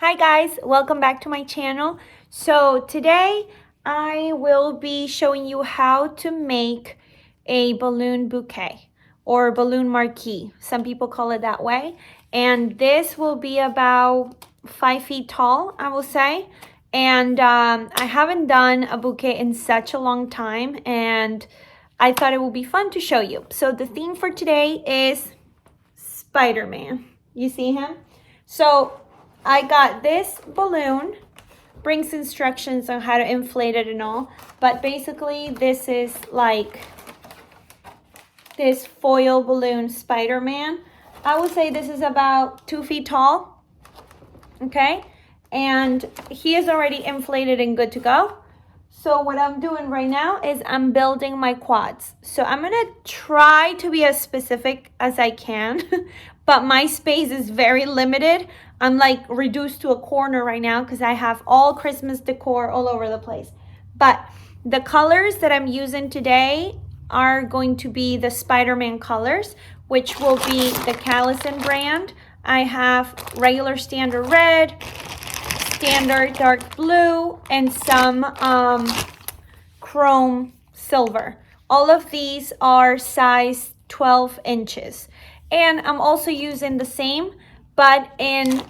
Hi guys, welcome back to my channel. So today I will be showing you how to make a balloon bouquet or balloon marquee. Some people call it that way. And this will be about 5 feet tall, I will say. And I haven't done a bouquet in such a long time, and I thought it would be fun to show you. So the theme for today is Spider-Man. You see him? So I got this balloon, brings instructions on how to inflate it and all, but basically this is like this foil balloon Spider-Man. I would say this is about 2 feet tall, okay? And he is already inflated and good to go. So what I'm doing right now is I'm building my quads. So I'm gonna try to be as specific as I can, but my space is very limited. I'm like reduced to a corner right now because I have all Christmas decor all over the place. But the colors that I'm using today are going to be the Spider-Man colors, which will be the Kalisan brand. I have regular standard red, standard dark blue, and some chrome silver. All of these are size 12 inches. And I'm also using the same, but in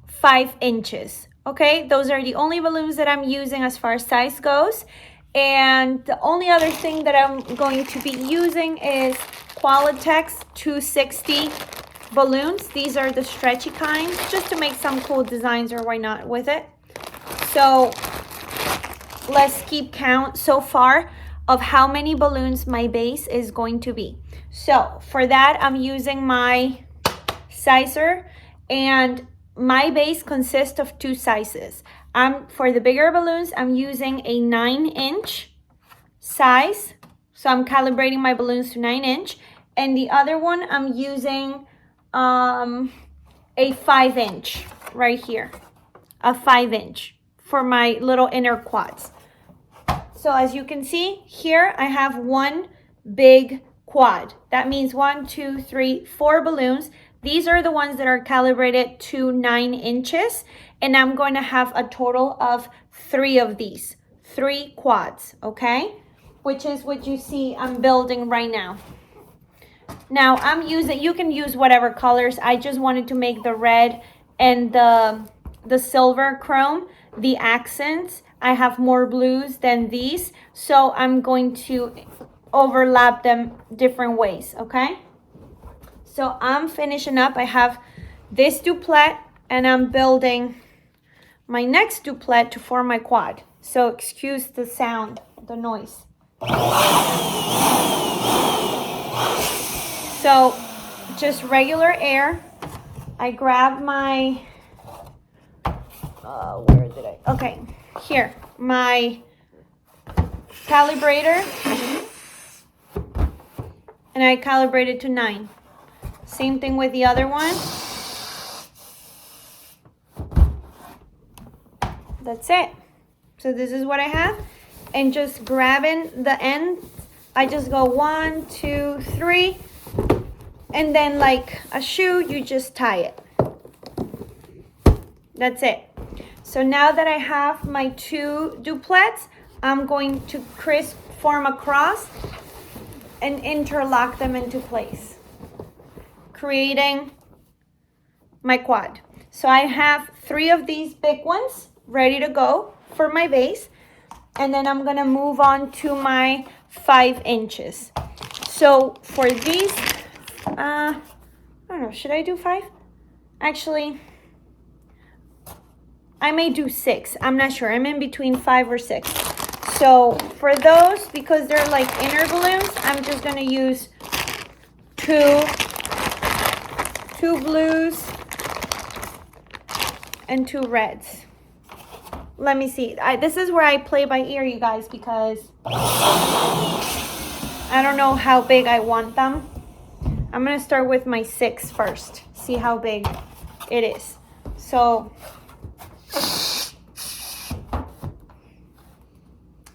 5 inches. Okay, those are the only balloons that I'm using as far as size goes. And the only other thing that I'm going to be using is Qualatex 260 balloons. These are the stretchy kind, just to make some cool designs, or why not with it. So let's keep count so far of how many balloons my base is going to be. So for that, I'm using my sizer, and my base consists of 2 sizes. For the bigger balloons, I'm using a 9-inch size. So I'm calibrating my balloons to 9-inch. And the other one, I'm using a 5-inch right here. A 5-inch for my little inner quads. So as you can see here, I have one big quad. That means 1, 2, 3, 4 balloons. These are the ones that are calibrated to 9 inches. And I'm going to have a total of 3 of these. 3 quads, okay? Which is what you see I'm building right now. Now I'm using, you can use whatever colors. I just wanted to make the red and the silver chrome the accents. I have more blues than these, so I'm going to overlap them different ways, okay? So I'm finishing up. I have this duplet, and I'm building my next duplet to form my quad. So excuse the sound, the noise. So just regular air. I grab my, where did I? Okay, here, my calibrator. And I calibrated to 9. Same thing with the other one. That's it. So this is what I have. And just grabbing the end, I just go 1, 2, 3. And then like a shoe, you just tie it. That's it. So now that I have my 2 duplets, I'm going to form a cross and interlock them into place, creating my quad. So I have 3 of these big ones ready to go for my base. And then I'm gonna move on to my 5 inches. So for these, I don't know, should I do 5? Actually, I may do 6. I'm not sure. I'm in between 5 or 6. So for those, because they're like inner balloons, I'm just gonna use 2 blues and 2 reds. Let me see. This is where I play by ear, you guys, because I don't know how big I want them. I'm gonna start with my 6 first. See how big it is. So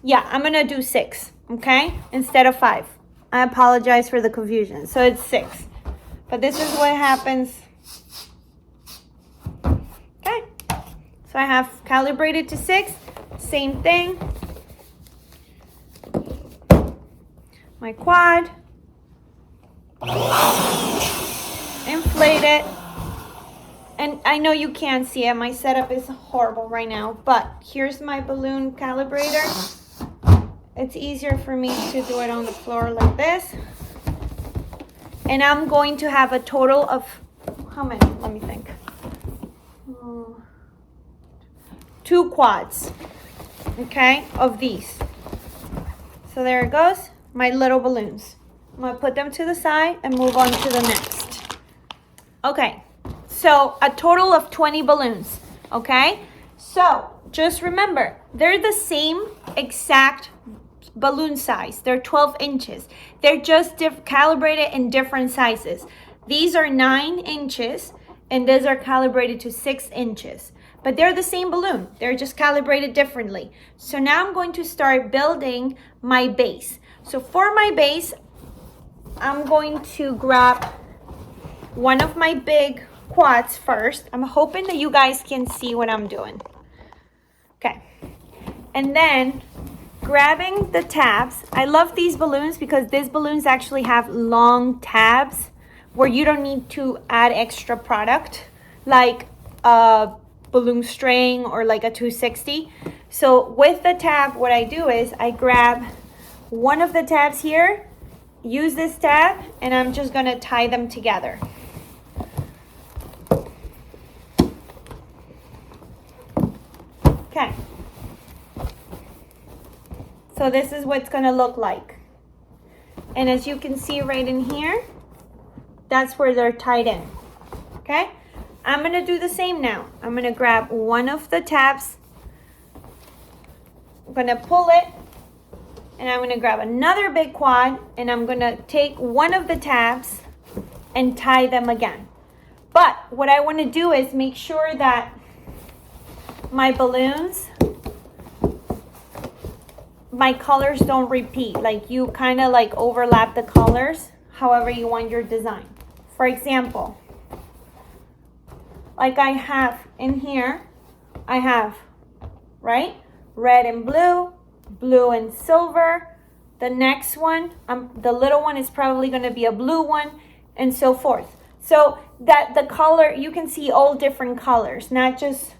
yeah, I'm gonna do 6, okay? Instead of 5. I apologize for the confusion. So it's 6. But this is what happens. Okay. So I have calibrated to 6, same thing. My quad, inflate it. And I know you can't see it, my setup is horrible right now, but here's my balloon calibrator. It's easier for me to do it on the floor like this. And I'm going to have a total of, how many? Let me think. 2 quads, okay, of these. So there it goes, my little balloons. I'm gonna put them to the side and move on to the next. Okay, so a total of 20 balloons, okay? So just remember, they're the same exact balloon size. They're 12 inches. They're just calibrated in different sizes. These are 9 inches and these are calibrated to 6 inches. But they're the same balloon. They're just calibrated differently. So now I'm going to start building my base. So for my base, I'm going to grab one of my big quads first. I'm hoping that you guys can see what I'm doing. Okay. And then grabbing the tabs. I love these balloons because these balloons actually have long tabs where you don't need to add extra product like a balloon string or like a 260. So with the tab, what I do is I grab one of the tabs here, use this tab, and I'm just gonna tie them together. Okay. So this is what it's gonna look like. And as you can see right in here, that's where they're tied in, okay? I'm gonna do the same now. I'm gonna grab one of the tabs, I'm gonna pull it, and I'm gonna grab another big quad, and I'm gonna take one of the tabs and tie them again. But what I wanna do is make sure that my balloons, my colors don't repeat. Like you kind of like overlap the colors however you want your design. For example, like I have in here, I have, right? Red and blue, blue and silver. The next one, the little one is probably gonna be a blue one, and so forth. So that the color, you can see all different colors, not just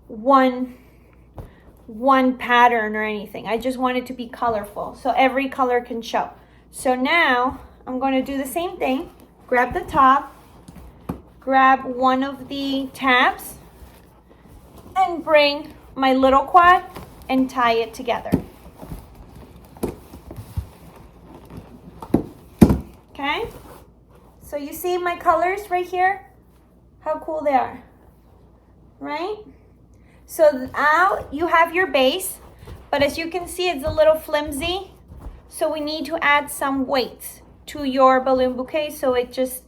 one pattern or anything. I just want it to be colorful, so every color can show. So now I'm gonna do the same thing. Grab the top, grab one of the tabs, and bring my little quad and tie it together. Okay, so you see my colors right here? How cool they are, right? So now you have your base, but as you can see, it's a little flimsy. So we need to add some weights to your balloon bouquet so it just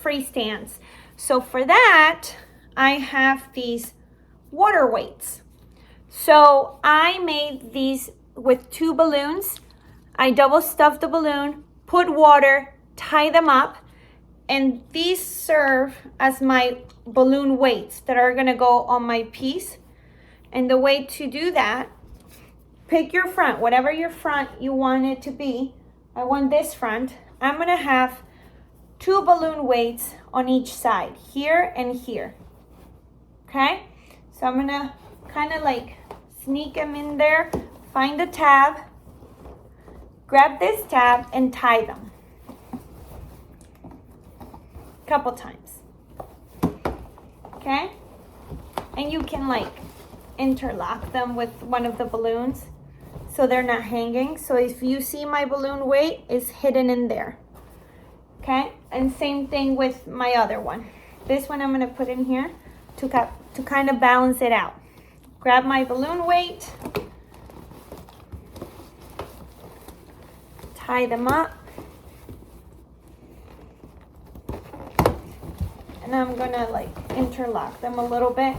freestands. So for that, I have these water weights. So I made these with 2 balloons. I double stuffed the balloon, put water, tie them up, and these serve as my balloon weights that are gonna go on my piece. And the way to do that, pick your front, whatever your front you want it to be. I want this front. I'm gonna have 2 balloon weights on each side, here and here, okay? So I'm gonna kind of like sneak them in there, find the tab, grab this tab and tie them a couple times, okay? And you can like interlock them with one of the balloons so they're not hanging. So if you see my balloon weight is hidden in there, okay? And same thing with my other one. This one I'm gonna put in here to kind of balance it out. Grab my balloon weight, tie them up, and I'm gonna like interlock them a little bit.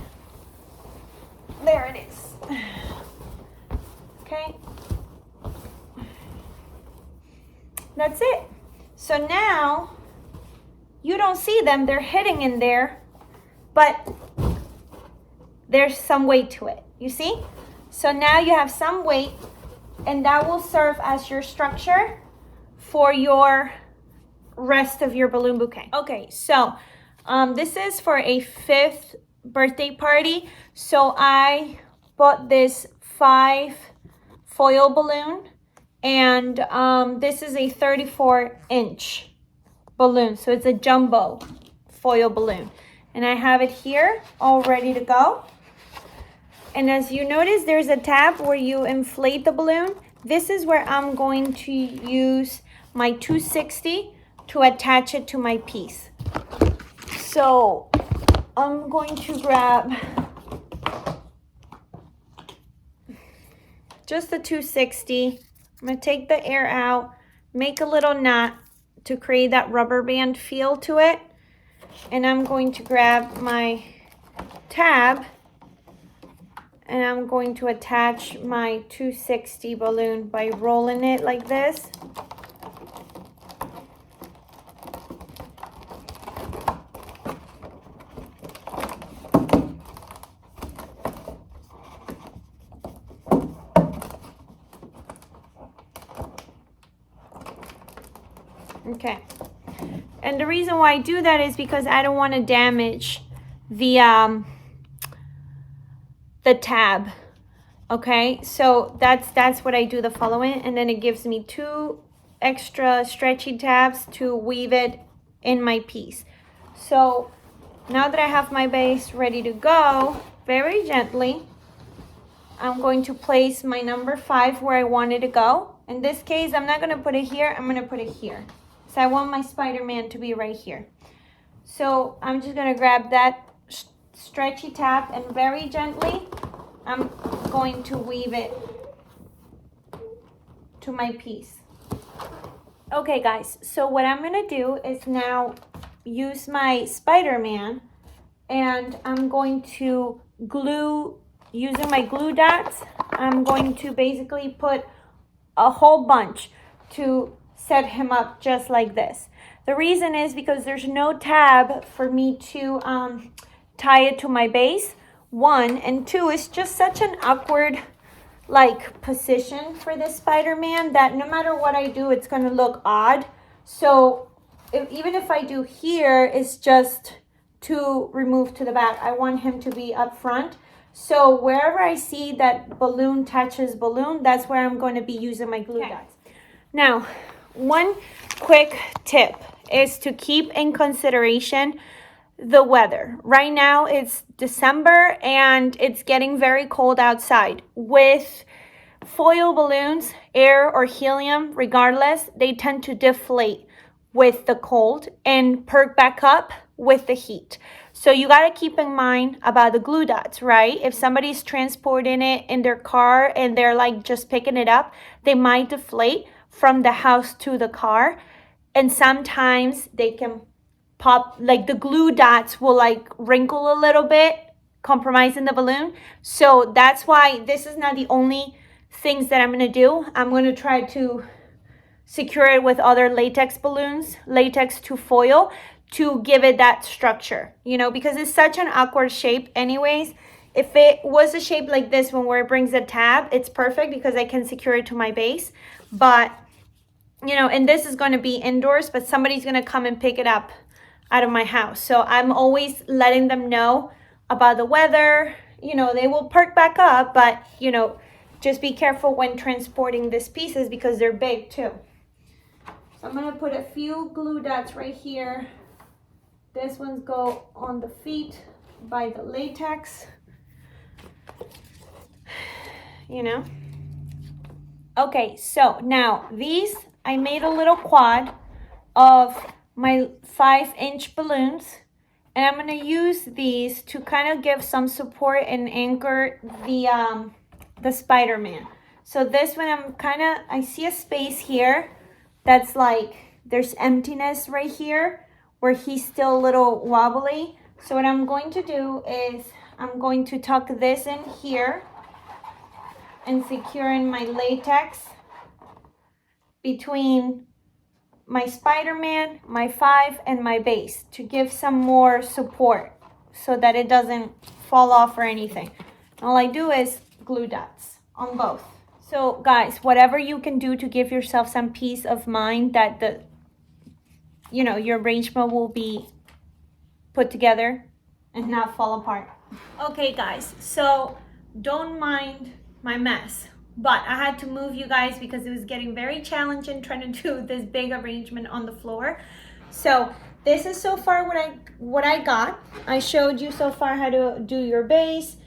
There it is. Okay. That's it. So now you don't see them, they're hidden in there, but there's some weight to it, you see? So now you have some weight, and that will serve as your structure for your rest of your balloon bouquet. Okay, so this is for a 5th birthday party. So I bought this 5 foil balloon, and this is a 34-inch balloon. So it's a jumbo foil balloon. And I have it here all ready to go. And as you notice, there's a tab where you inflate the balloon. This is where I'm going to use my 260 to attach it to my piece. So I'm going to grab just the 260. I'm going to take the air out, make a little knot to create that rubber band feel to it. And I'm going to grab my tab, and I'm going to attach my 260 balloon by rolling it like this. Okay. And the reason why I do that is because I don't want to damage the tab. Okay, so that's what I do the following, and then it gives me 2 extra stretchy tabs to weave it in my piece. So now that I have my base ready to go, very gently I'm going to place my number 5 where I want it to go. In this case, I'm not going to put it here, I'm going to put it here. So I want my Spider-Man to be right here. So I'm just going to grab that stretchy tab, and very gently I'm going to weave it to my piece. Okay guys, so what I'm going to do is now use my Spider-Man, and I'm going to glue, using my glue dots, I'm going to basically put a whole bunch to set him up just like this. The reason is because there's no tab for me to tie it to my base, 1, and 2, it's just such an awkward like position for this Spider-Man that no matter what I do, it's gonna look odd. So even if I do here, it's just to remove to the back. I want him to be up front. So wherever I see that balloon touches balloon, that's where I'm going to be using my glue dots. Now, one quick tip is to keep in consideration the weather. Right now it's December and it's getting very cold outside. With foil balloons, air or helium, regardless, they tend to deflate with the cold and perk back up with the heat. So you got to keep in mind about the glue dots, right? If somebody's transporting it in their car and they're like just picking it up, they might deflate from the house to the car, and sometimes they can pop, like the glue dots will like wrinkle a little bit, compromising the balloon. So that's why this is not the only things that I'm going to do. I'm going to try to secure it with other latex balloons, latex to foil, to give it that structure, you know, because it's such an awkward shape anyways. If it was a shape like this one where it brings a tab, it's perfect because I can secure it to my base. But you know, and this is going to be indoors, but somebody's going to come and pick it up out of my house. So I'm always letting them know about the weather. You know, they will perk back up, but you know, just be careful when transporting these pieces because they're big too. So I'm going to put a few glue dots right here. This one's go on the feet by the latex, you know. Okay, so now these, I made a little quad of my 5-inch balloons, and I'm going to use these to kind of give some support and anchor the Spider-Man. So this one, I see a space here that's like, there's emptiness right here where he's still a little wobbly. So what I'm going to do is I'm going to tuck this in here and secure in my latex between my Spider-Man, my 5, and my base to give some more support. so that it doesn't fall off or anything. All I do is glue dots on both. So guys, whatever you can do to give yourself some peace of mind that your arrangement will be put together and not fall apart. Okay guys, so don't mind my mess, but I had to move you guys because it was getting very challenging trying to do this big arrangement on the floor. So this is so far what I got. I showed you so far how to do your base,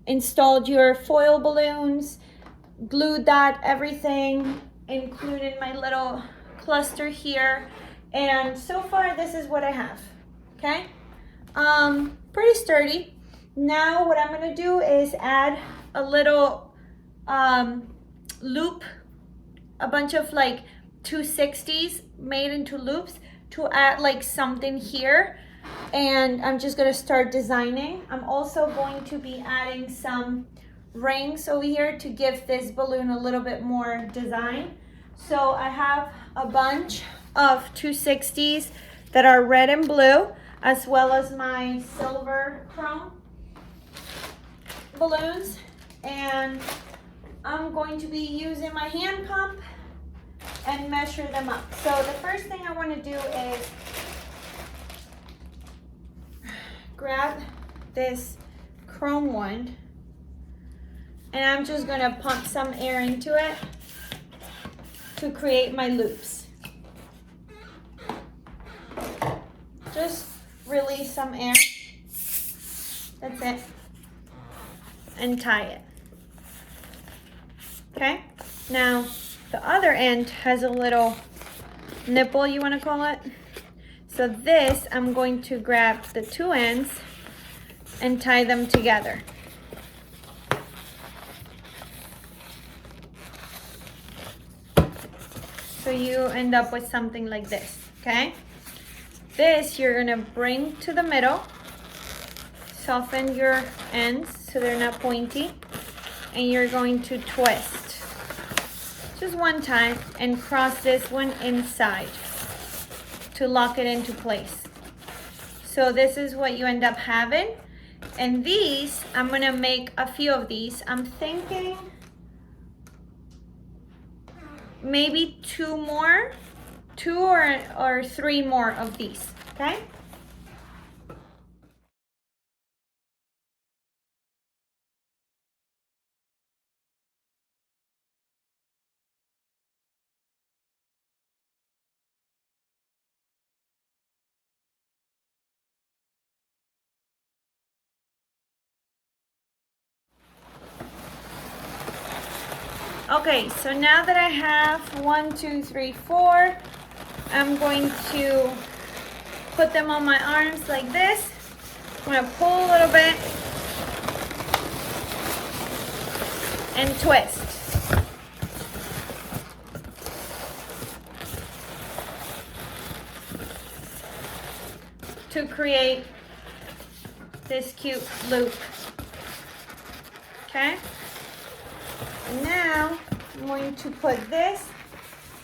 installed your foil balloons, glued that, everything, included my little cluster here, and so far this is what I have. Okay, pretty sturdy. Now what I'm gonna do is add a little loop, a bunch of like 260s made into loops to add like something here, and I'm just gonna start designing. I'm also going to be adding some rings over here to give this balloon a little bit more design. So I have a bunch of 260s that are red and blue, as well as my silver chrome balloons, and I'm going to be using my hand pump and measure them up. So the first thing I want to do is grab this chrome one, and I'm just going to pump some air into it to create my loops. Just release some air. That's it. And tie it. Okay? Now, the other end has a little nipple, you want to call it. So this, I'm going to grab the two ends and tie them together. So you end up with something like this, okay? This you're gonna bring to the middle, soften your ends so they're not pointy, and you're going to twist just one time and cross this one inside to lock it into place. So this is what you end up having. And these, I'm gonna make a few of these. I'm thinking maybe two or three more of these, okay? Okay, so now that I have 1, 2, 3, 4, I'm going to put them on my arms like this. I'm gonna pull a little bit and twist. To create this cute loop. Okay? And now I'm going to put this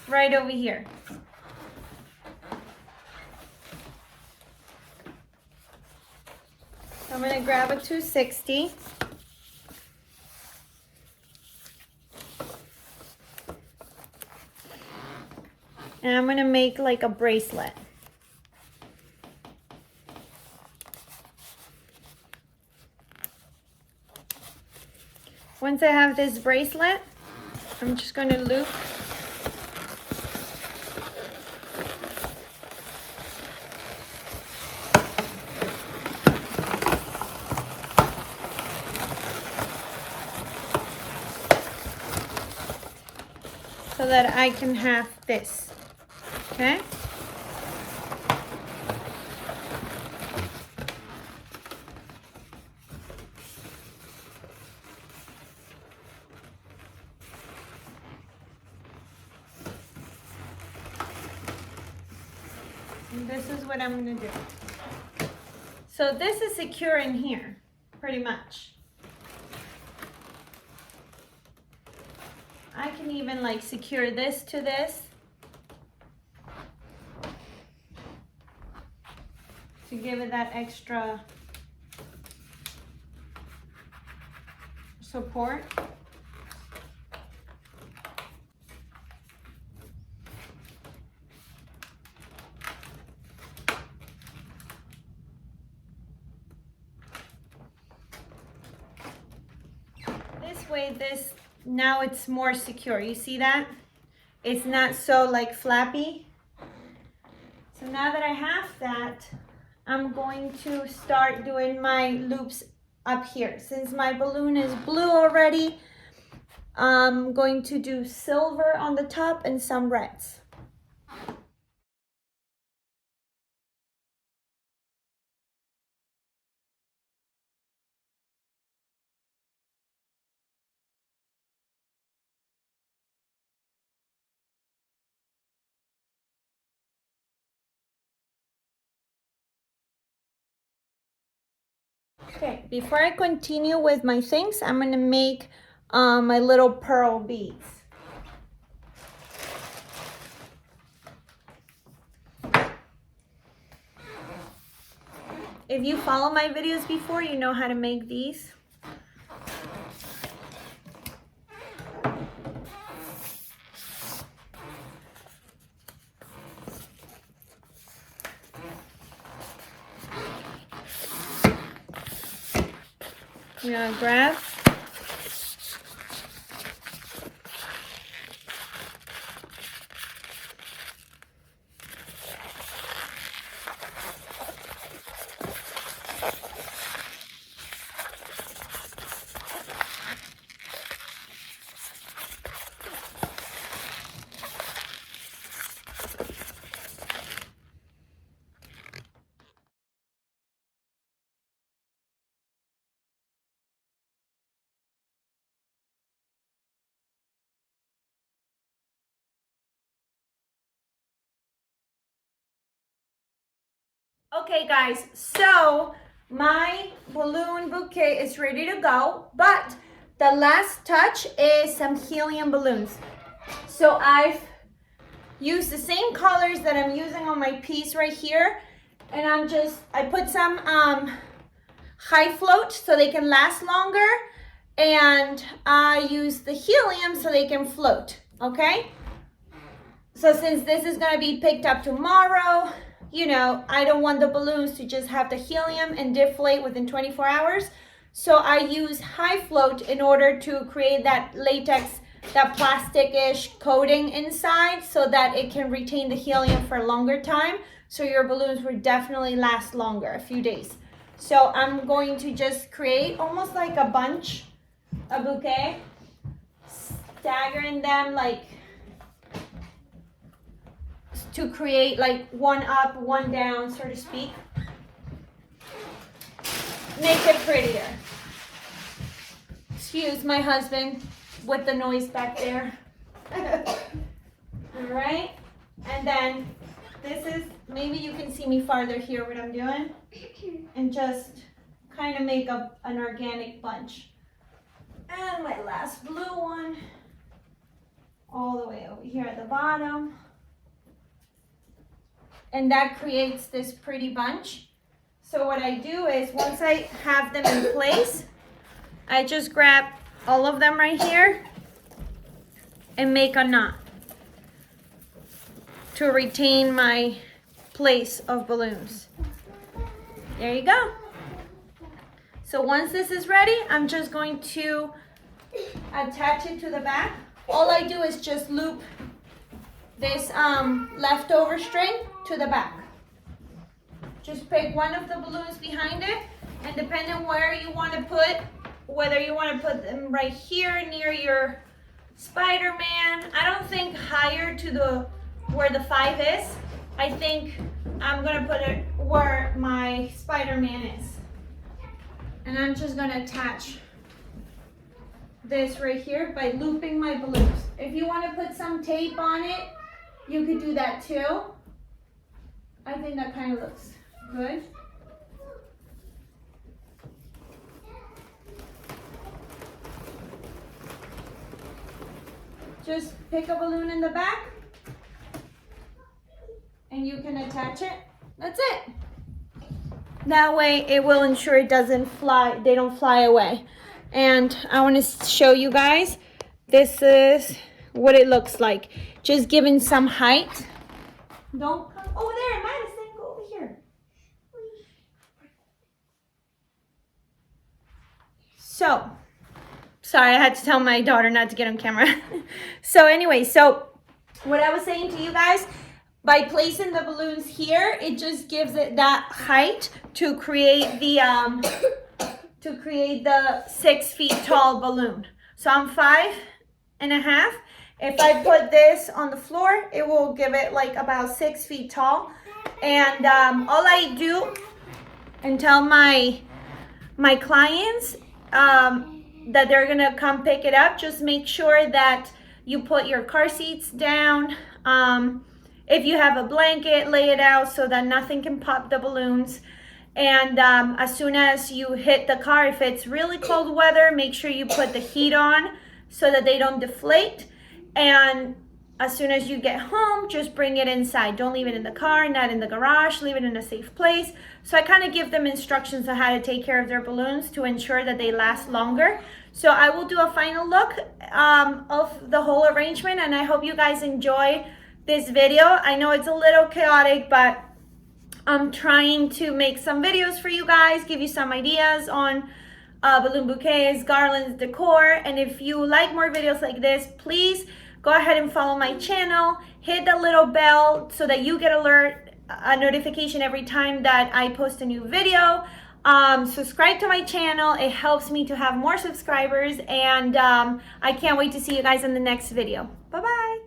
right over here. So I'm going to grab a 260. And I'm going to make like a bracelet. Once I have this bracelet, I'm just going to loop so that I can have this, okay? And this is what I'm going to do. So this is secure in here, pretty much. I can even like secure this to this to give it that extra support. This way, now it's more secure. You see that? It's not so like flappy. So now that I have that, I'm going to start doing my loops up here. Since my balloon is blue already, I'm going to do silver on the top and some reds. Okay, before I continue with my things, I'm gonna make my little pearl beads. If you follow my videos before, you know how to make these. You're gonna grab Okay guys, so my balloon bouquet is ready to go, but the last touch is some helium balloons. So I've used the same colors that I'm using on my piece right here, and I put some high float so they can last longer, and I use the helium so they can float, okay? So since this is gonna be picked up tomorrow, you know, I don't want the balloons to just have the helium and deflate within 24 hours. So I use high float in order to create that latex, that plastic-ish coating inside so that it can retain the helium for a longer time. So your balloons will definitely last longer, a few days. So I'm going to just create almost like a bunch, a bouquet, staggering them like to create like one up, one down, so to speak. Make it prettier. Excuse my husband with the noise back there. All right, and then this is, maybe you can see me farther here what I'm doing, and just kind of make up an organic bunch. And my last blue one, all the way over here at the bottom. And that creates this pretty bunch. So what I do is, once I have them in place, I just grab all of them right here and make a knot to retain my place of balloons. There you go. So once this is ready, I'm just going to attach it to the back. All I do is just loop this leftover string to the back. Just pick one of the balloons behind it, and depending where you want to put, whether you want to put them right here near your Spider-Man. I don't think higher to where the 5 is. I think I'm gonna put it where my Spider-Man is. And I'm just gonna attach this right here by looping my balloons. If you want to put some tape on it, you could do that too. I think that kind of looks good. Just pick a balloon in the back and you can attach it. That's it. That way it will ensure it doesn't fly, they don't fly away. and I want to show you guys. This is what it looks like. Just giving some height. Don't come over there, Madison. Go over here. So, sorry, I had to tell my daughter not to get on camera. So anyway, so what I was saying to you guys, by placing the balloons here, it just gives it that height to create the 6 feet tall balloon. So I'm 5.5. If I put this on the floor, it will give it like about 6 feet tall. And all I do and tell my clients that they're gonna come pick it up, just make sure that you put your car seats down. If you have a blanket, lay it out so that nothing can pop the balloons. And as soon as you hit the car, if it's really cold weather, make sure you put the heat on so that they don't deflate. And as soon as you get home, just bring it inside. Don't leave it in the car, not in the garage, leave it in a safe place. So I kind of give them instructions on how to take care of their balloons to ensure that they last longer. So I will do a final look of the whole arrangement, and I hope you guys enjoy this video. I know it's a little chaotic, but I'm trying to make some videos for you guys, give you some ideas on balloon bouquets, garlands, decor. And if you like more videos like this, please go ahead and follow my channel. Hit the little bell so that you get a notification every time that I post a new video. Subscribe to my channel. It helps me to have more subscribers. And I can't wait to see you guys in the next video. Bye-bye.